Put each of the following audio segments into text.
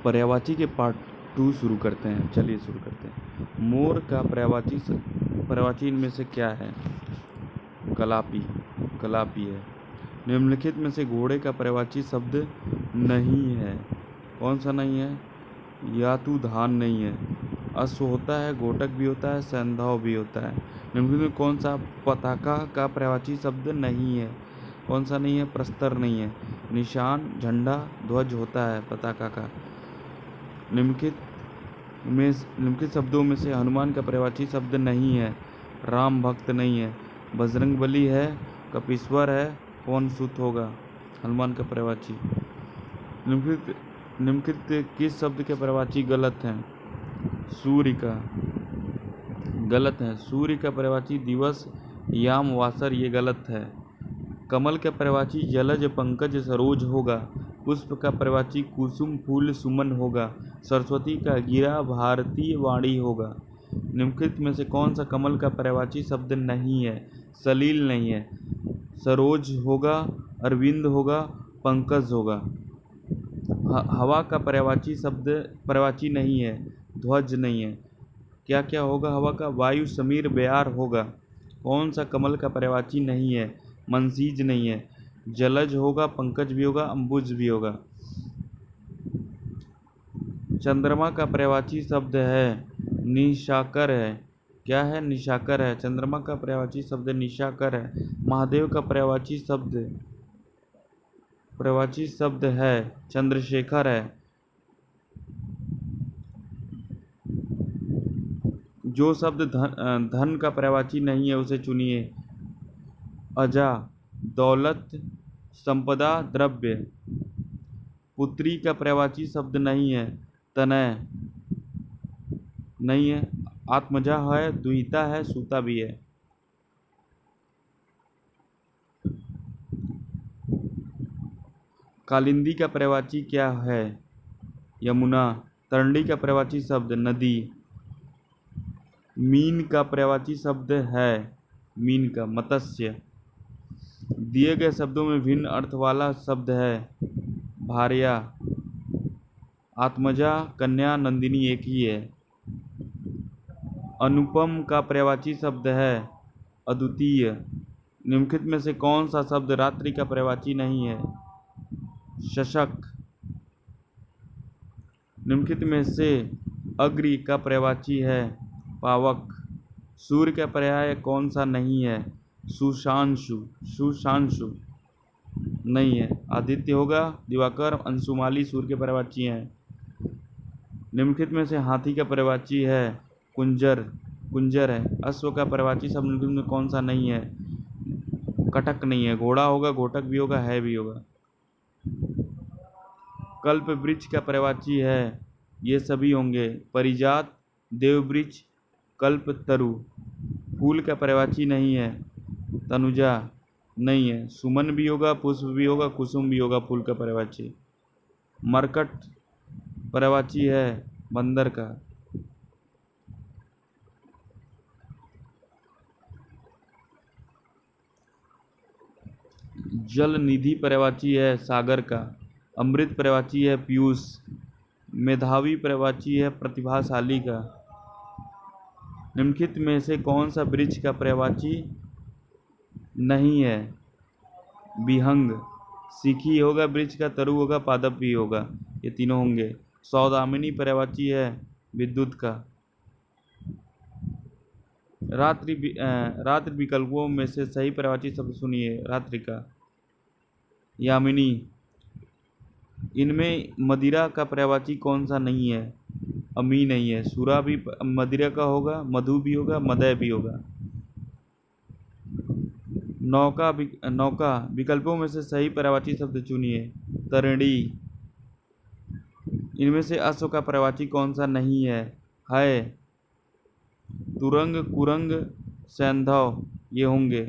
पर्यायवाची के पार्ट 2 शुरू करते हैं। चलिए शुरू करते हैं। मोर का पर्यायवाची इनमें से क्या है? कलापी है। निम्नलिखित में से घोड़े का पर्यायवाची शब्द नहीं है। कौन सा नहीं है? यातुधान नहीं है। अश्व होता है, घोटक भी होता है, सैंधव भी होता है। निम्नलिखित में कौन सा पताका का पर्यायवाची शब्द नहीं है? कौन सा नहीं है? प्रस्तर नहीं है। निशान, झंडा, ध्वज होता है पताका का। निम्नलिखित शब्दों में से हनुमान का पर्यायवाची शब्द नहीं है। राम भक्त नहीं है। बजरंगबली है, कपीश्वर है, पवन सुत होगा हनुमान का पर्यायवाची। निम्नलिखित किस शब्द के पर्यायवाची गलत हैं? सूर्य का गलत है। सूर्य का पर्यायवाची दिवस, याम, वासर ये गलत है। कमल का पर्यायवाची जलज, पंकज, सरोज होगा। पुष्प का पर्यायवाची कुसुम, फूल, सुमन होगा। सरस्वती का गिरा, भारती, वाणी होगा। निम्नलिखित में से कौन सा कमल का पर्यायवाची शब्द नहीं है? सलील नहीं है। सरोज होगा, अरविंद होगा, पंकज होगा। हवा का पर्यायवाची नहीं है। ध्वज नहीं है। क्या क्या होगा हवा का? वायु, समीर, ब्यार होगा। कौन सा कमल का पर्यायवाची नहीं है? मनसीज नहीं है। जलज होगा, पंकज भी होगा, अंबुज भी होगा। चंद्रमा का पर्यायवाची शब्द है निशाकर है। क्या है? निशाकर है। चंद्रमा का पर्यायवाची शब्द निशाकर है। महादेव का पर्यायवाची शब्द है चंद्रशेखर है। जो शब्द धन का पर्यायवाची नहीं है उसे चुनिए। अजा, दौलत, संपदा, द्रव्य। पुत्री का पर्यायवाची शब्द नहीं है। तनय नहीं है। आत्मजा है, दुहिता है, सूता भी है। कालिंदी का पर्यायवाची क्या है? यमुना। तरंडी का पर्यायवाची शब्द नदी। मीन का पर्यायवाची शब्द है मीन का मत्स्य। दिए गए शब्दों में भिन्न अर्थ वाला शब्द है भार्या। आत्मजा, कन्या, नंदिनी एक ही है। अनुपम का पर्यायवाची शब्द है अद्वितीय। निम्नलिखित में से कौन सा शब्द रात्रि का पर्यायवाची नहीं है? शशक। निम्नलिखित में से अग्नि का पर्यायवाची है पावक। सूर्य का पर्याय कौन सा नहीं है? सुशांशु नहीं है। आदित्य होगा, दिवाकर, अंशुमाली सूर्य के पर्यायवाची हैं। निम्नलिखित में से हाथी का पर्यायवाची है कुंजर है। अश्व का पर्यायवाची शब्द निम्नलिखित में कौन सा नहीं है? कटक नहीं है। घोड़ा होगा, घोटक भी होगा, है भी होगा। कल्प वृक्ष का पर्यायवाची है ये सभी होंगे परिजात, देववृक्ष, कल्प तरु। फूल का पर्यायवाची नहीं है तनुजा नहीं है। सुमन भी होगा, पुष्प भी होगा, कुसुम भी होगा फूल का पर्यायवाची। मरकट पर्यायवाची है बंदर का। जल निधि पर्यायवाची है सागर का। अमृत पर्यायवाची है पीयूष। मेधावी पर्यायवाची है प्रतिभाशाली का। निम्नलिखित में से कौन सा वृक्ष का पर्यायवाची नहीं है? विहंग। सीखी होगा वृक्ष का, तरु होगा, पादप भी होगा, ये तीनों होंगे। सौदामिनी पर्यायवाची है विद्युत का। रात्रि विकल्पों में से सही पर्यायवाची शब्द सुनिए। रात्रि का यामिनी। इनमें मदिरा का पर्यायवाची कौन सा नहीं है? अमी नहीं है। सुरा भी मदिरा का होगा, मधु भी होगा, मदय भी होगा। नौका विकल्पों में से सही पर्यायवाची शब्द चुनिए। तरिणी। इनमें से अश्व का पर्यायवाची कौन सा नहीं है? तुरंग, कुरंग, सैंधव ये होंगे।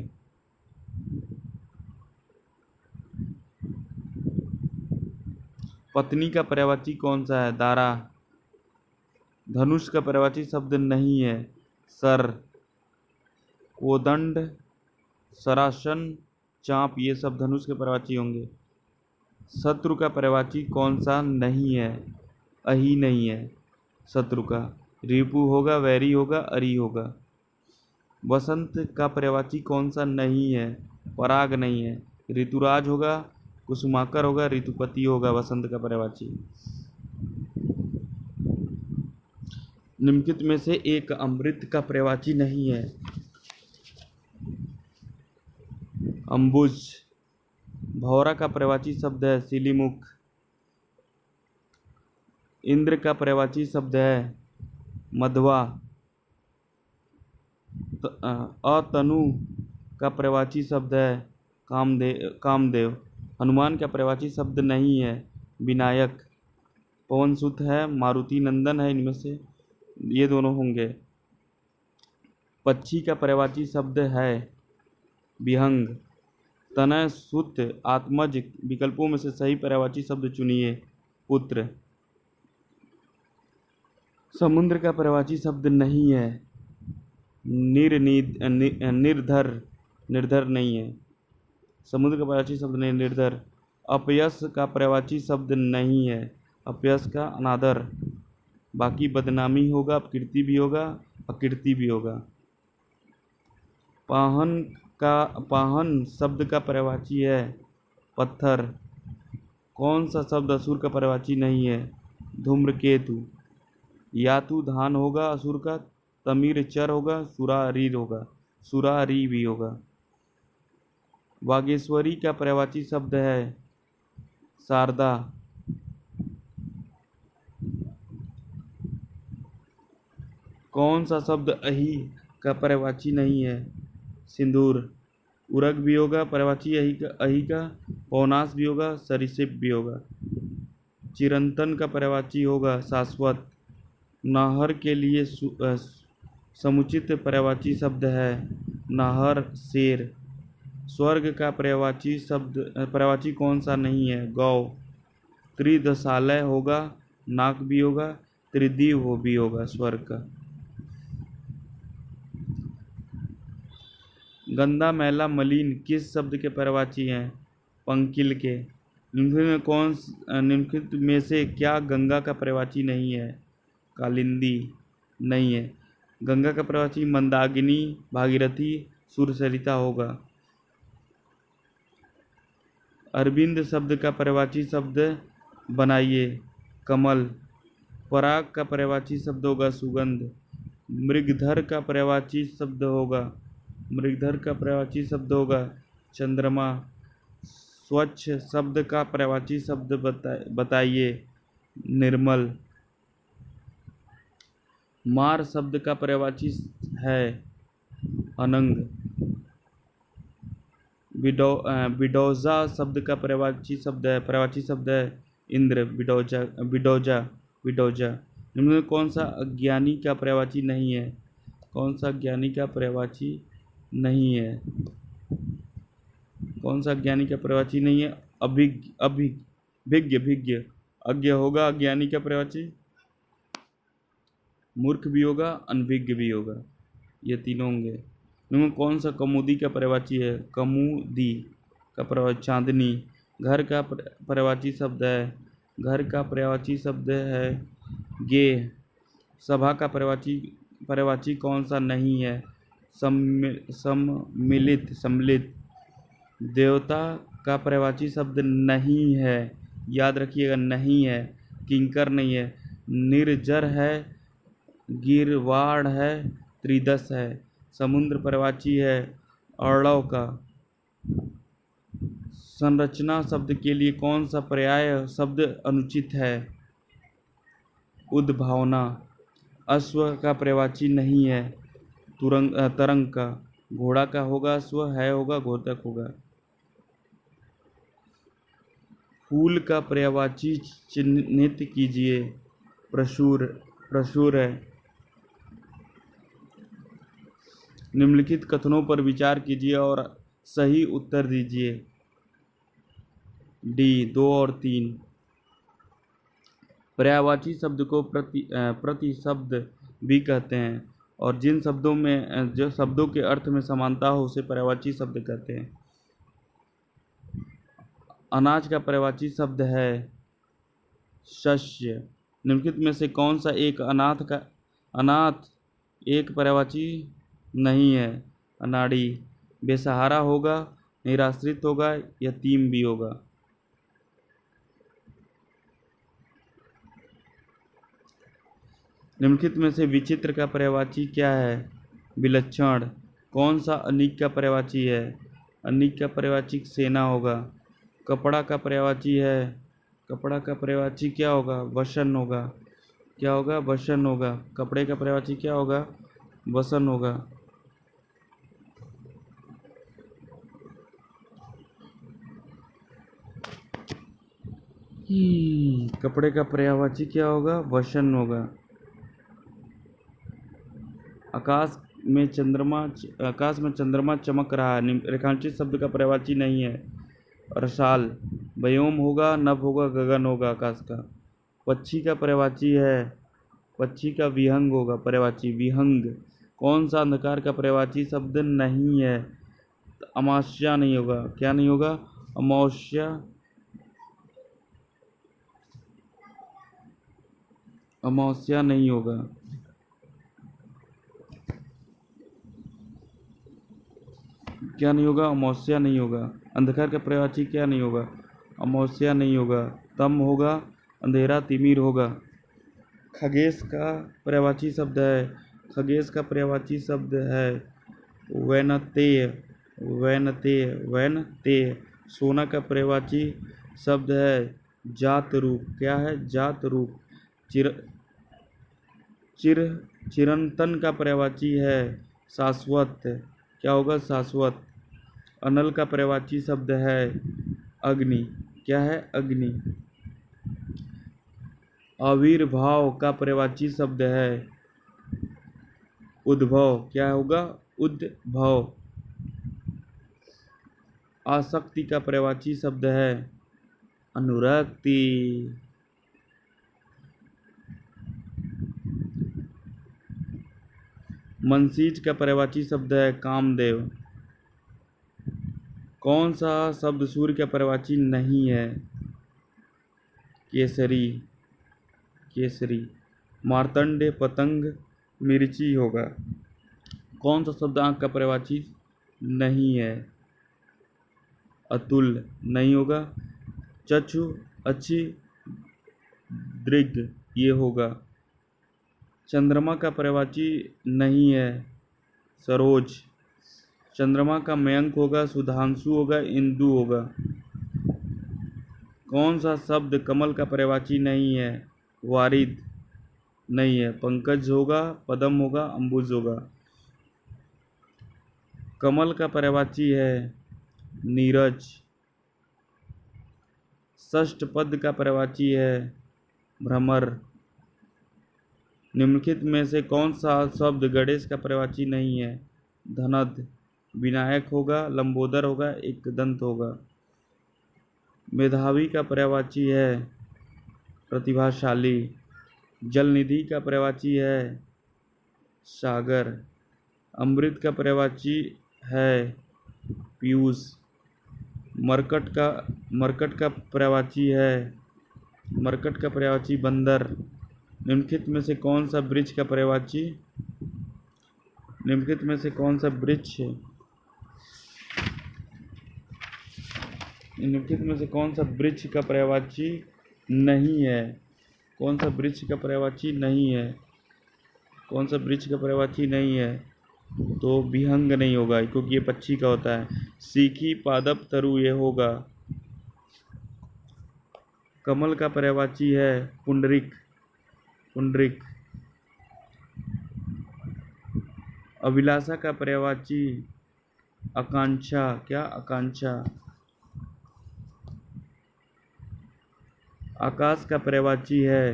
पत्नी का पर्यायवाची कौन सा है? दारा। धनुष का पर्यायवाची शब्द नहीं है सर। कोदंड, सरासन, चाप ये सब धनुष के पर्यायवाची होंगे। शत्रु का पर्यायवाची कौन सा नहीं है? अही नहीं है शत्रु का। रिपु होगा, वैरी होगा, अरी होगा। वसंत का पर्यायवाची कौन सा नहीं है? पराग नहीं है। ऋतुराज होगा, कुसुमाकर होगा, ऋतुपति होगा वसंत का पर्यायवाची। निम्नलिखित में से एक अमृत का पर्यायवाची नहीं है। अंबुज। भौरा का पर्यायवाची शब्द है सिलीमुख। इंद्र का पर्यायवाची शब्द है मध्वा। अतनु का पर्यायवाची शब्द है कामदेव। हनुमान का पर्यायवाची शब्द नहीं है विनायक। पवन सुत है, मारुति नंदन है, इनमें से ये दोनों होंगे। पक्षी का पर्यायवाची शब्द है विहंग। तनय, सुत, आत्मज विकल्पों में से सही पर्यायवाची शब्द चुनिए। पुत्र। समुद्र का पर्यायवाची शब्द नहीं है निर्धर। निर्धर नहीं है। समुद्र का पर्यायवाची शब्द नहीं, निर्धर। अपयश का पर्यायवाची शब्द नहीं है। अपयश का अनादर। बाकी बदनामी होगा, अपकीर्ति भी होगा, अकीर्ति भी होगा। पाहन शब्द का पर्यायवाची है पत्थर। कौन सा शब्द असुर का पर्यायवाची नहीं है? धूम्रकेतु। यातु धान होगा असुर का, तमीर चर होगा, सुरारीर होगा, सुरारी भी होगा। वागेश्वरी का पर्यायवाची शब्द है शारदा। कौन सा शब्द अही का पर्यायवाची नहीं है? सिंदूर। उरग भी होगा पर्यायवाची अही का, पौनास भी होगा, सरिसप भी होगा। चिरंतन का पर्यायवाची होगा शाश्वत। नाहर के लिए समुचित पर्यायवाची शब्द है नाहर, शेर। स्वर्ग का पर्यायवाची कौन सा नहीं है? गौ। त्रिदशालय होगा, नाक भी होगा, त्रिदिव हो भी होगा स्वर्ग का। गंदा, मैला, मलिन किस शब्द के पर्यायवाची हैं? पंकिल के। निम्नलिखित में से क्या गंगा का पर्यायवाची नहीं है? कालिंदी नहीं है। गंगा का पर्यायवाची मंदाकिनी, भागीरथी, सुरसरिता होगा। अरविंद शब्द का पर्यायवाची शब्द बनाइए। कमल। पराग का पर्यायवाची शब्द होगा सुगंध। मृगधर का पर्यायवाची शब्द होगा चंद्रमा। स्वच्छ शब्द का पर्यायवाची शब्द बताइए। निर्मल। मार शब्द का पर्यायवाची है अनंग। बिडौजा शब्द का पर्यायवाची शब्द है इंद्र। बिडौजा। इनमें कौन सा अज्ञानी का पर्यायवाची नहीं है? कौन सा अज्ञानी का पर्यायवाची नहीं है? कौन सा अज्ञानी का पर्यायवाची नहीं है? भिज्ञ। अज्ञ होगा अज्ञानी का पर्यायवाची। मूर्ख भी होगा, अनभिज्ञ भी होगा, ये तीनों होंगे। इनमें कौन सा कमुदी का पर्यायवाची है? कमुदी का पर्यायवाची चांदनी। घर का पर्यायवाची शब्द है गेह। सभा का पर्यायवाची कौन सा नहीं है? सम्मिलित। देवता का पर्यायवाची शब्द नहीं है, याद रखिएगा, नहीं है। किंकर नहीं है। निर्जर है, गिरवाड़ है, त्रिदश है। समुद्र पर्यायवाची है अर्णव का। संरचना शब्द के लिए कौन सा पर्याय शब्द अनुचित है? उद्भावना। अश्व का पर्यायवाची नहीं है तरंग का। घोड़ा का होगा अश्व, है होगा घोतक होगा। फूल का पर्यायवाची चिन्हित कीजिए। प्रशुर है। निम्नलिखित कथनों पर विचार कीजिए और सही उत्तर दीजिए। डी 2 और 3। पर्यायवाची शब्द को प्रति शब्द भी कहते हैं और जिन शब्दों में जो शब्दों के अर्थ में समानता हो उसे पर्यायवाची शब्द कहते हैं। अनाज का पर्यायवाची शब्द है शस्य। निम्नलिखित में से कौन सा एक अनाथ एक पर्यायवाची नहीं है? अनाड़ी, बेसहारा होगा, निराश्रित होगा, यतीम भी होगा। निम्नलिखित में से विचित्र का पर्यायवाची क्या है? विलक्षण। कौन सा अनिक का पर्यायवाची है? अनिक का पर्यायवाची सेना होगा। कपड़ा का पर्यायवाची है, कपड़ा का पर्यायवाची क्या होगा? वसन होगा। क्या होगा? वसन होगा। कपड़े का पर्यायवाची क्या होगा? वसन होगा। कपड़े का पर्यायवाची क्या होगा? वसन होगा। आकाश में चंद्रमा चमक रहा है। रेखांकित शब्द का पर्यायवाची नहीं है। रसाल। व्योम होगा, नभ होगा, गगन होगा आकाश का। पक्षी का पर्यायवाची है, पक्षी का विहंग होगा पर्यायवाची, विहंग। कौन सा अंधकार का पर्यायवाची शब्द नहीं है? अमावस्या नहीं होगा। क्या नहीं होगा? अमावस्या, अमावस्या नहीं होगा। क्या नहीं होगा? अमावस्या नहीं होगा। अंधकार का पर्यायवाची क्या नहीं होगा? अमावस्या नहीं होगा। तम होगा, अंधेरा, तिमिर होगा। खगेश का पर्यायवाची शब्द है, खगेश का पर्यायवाची शब्द है वैनतेय, वैनतेय, वैनतेय। सोना का पर्यायवाची शब्द है जात रूप। क्या है? जात रूप। चिरंतन का पर्यायवाची है शाश्वत। क्या होगा? शाश्वत। अनल का पर्यायवाची शब्द है अग्नि। क्या है? अग्नि। आविर्भाव का पर्यायवाची शब्द है उद्भव। क्या होगा? उद्भव। आसक्ति का पर्यायवाची शब्द है अनुरक्ति। मनसीज का पर्यायवाची शब्द है कामदेव। कौन सा शब्द सूर्य का पर्यायवाची नहीं है? केसरी, केसरी। मार्तंड, पतंग, मिर्ची होगा। कौन सा शब्द आंख का पर्यायवाची नहीं है? अतुल नहीं होगा। चक्षु, अच्छी, दृग ये होगा। चंद्रमा का पर्यायवाची नहीं है सरोज। चंद्रमा का मयंक होगा, सुधांशु होगा, इंदु होगा। कौन सा शब्द कमल का पर्यायवाची नहीं है? वारिद नहीं है। पंकज होगा, पद्म होगा, अंबुज होगा। कमल का पर्यायवाची है नीरज। षष्ठ पद का पर्यायवाची है भ्रमर। निम्नलिखित में से कौन सा शब्द गणेश का पर्यायवाची नहीं है? धनद। विनायक होगा, लंबोदर होगा, एक दंत होगा। मेधावी का पर्यायवाची है प्रतिभाशाली। जलनिधि का पर्यायवाची है सागर। अमृत का पर्यायवाची है पीयूष। मरकट का पर्यायवाची बंदर। निम्नलिखित में से कौन सा वृक्ष का पर्यायवाची नहीं है? कौन सा वृक्ष का पर्यायवाची नहीं है? कौन सा वृक्ष का पर्यायवाची नहीं है? तो विहंग नहीं होगा क्योंकि ये पक्षी का होता है। सीखी, पादप, तरु ये होगा। कमल का पर्यायवाची है पुंडरिक, पुंडरिक। अभिलाषा का पर्यायवाची आकांक्षा। क्या? आकांक्षा। आकाश का पर्यायवाची है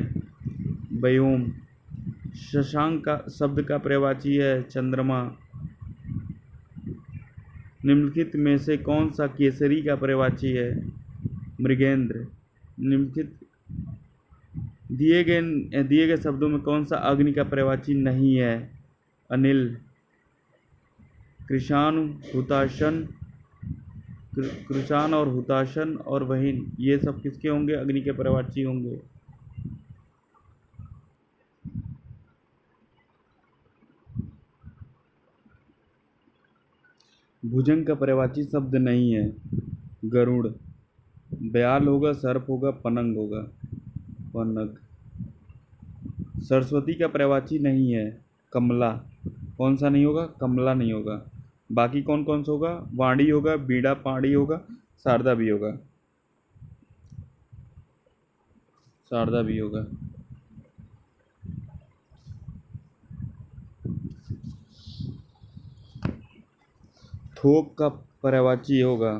व्योम। शशांक का शब्द का पर्यायवाची है चंद्रमा। निम्नलिखित में से कौन सा केसरी का पर्यायवाची है? मृगेंद्र। निम्नलिखित दिए गए शब्दों में कौन सा अग्नि का पर्यायवाची नहीं है? अनिल। कृषाण, हुताशन, कृषाण और हुताशन और वहीन ये सब किसके होंगे? अग्नि के पर्यायवाची होंगे। भुजंग का पर्यायवाची शब्द नहीं है, गरुड़। ब्याल होगा, सर्प होगा, पनंग होगा, पनग। सरस्वती का पर्यायवाची नहीं है, कमला। कौन सा नहीं होगा? कमला नहीं होगा। बाकी कौन कौन सा होगा? वाणी होगा, बीड़ा पाड़ी होगा, शारदा भी होगा, शारदा भी होगा। थोक का पर्यायवाची होगा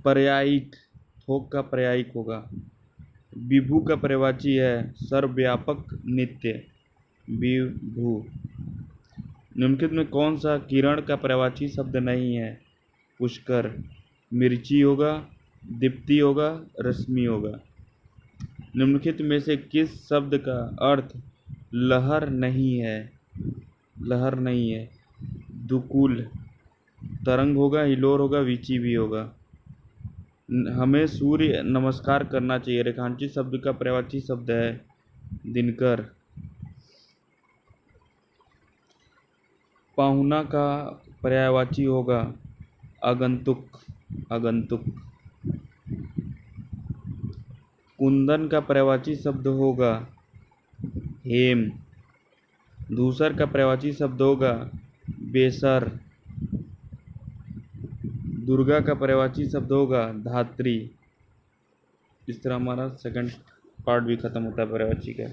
पर्यायिक, थोक का पर्यायिक होगा। विभु का पर्यायवाची है सर्वव्यापक नित्य, विभु। निम्नलिखित में कौन सा किरण का पर्यायवाची शब्द नहीं है? पुष्कर। मिर्ची होगा, दीप्ति होगा, रश्मि होगा। निम्नलिखित में से किस शब्द का अर्थ लहर नहीं है? लहर नहीं है। दुकुल। तरंग होगा, हिलोर होगा, वीची भी होगा। हमें सूर्य नमस्कार करना चाहिए। रेखांकित शब्द का पर्यायवाची शब्द है दिनकर। पाहुना का पर्यायवाची होगा आगंतुक, आगंतुक। कुंदन का पर्यायवाची शब्द होगा हेम। धूसर का पर्यायवाची शब्द होगा बेसर। दुर्गा का पर्यायवाची शब्द होगा धात्री। इस तरह हमारा सेकंड पार्ट भी खत्म होता है पर्यायवाची का।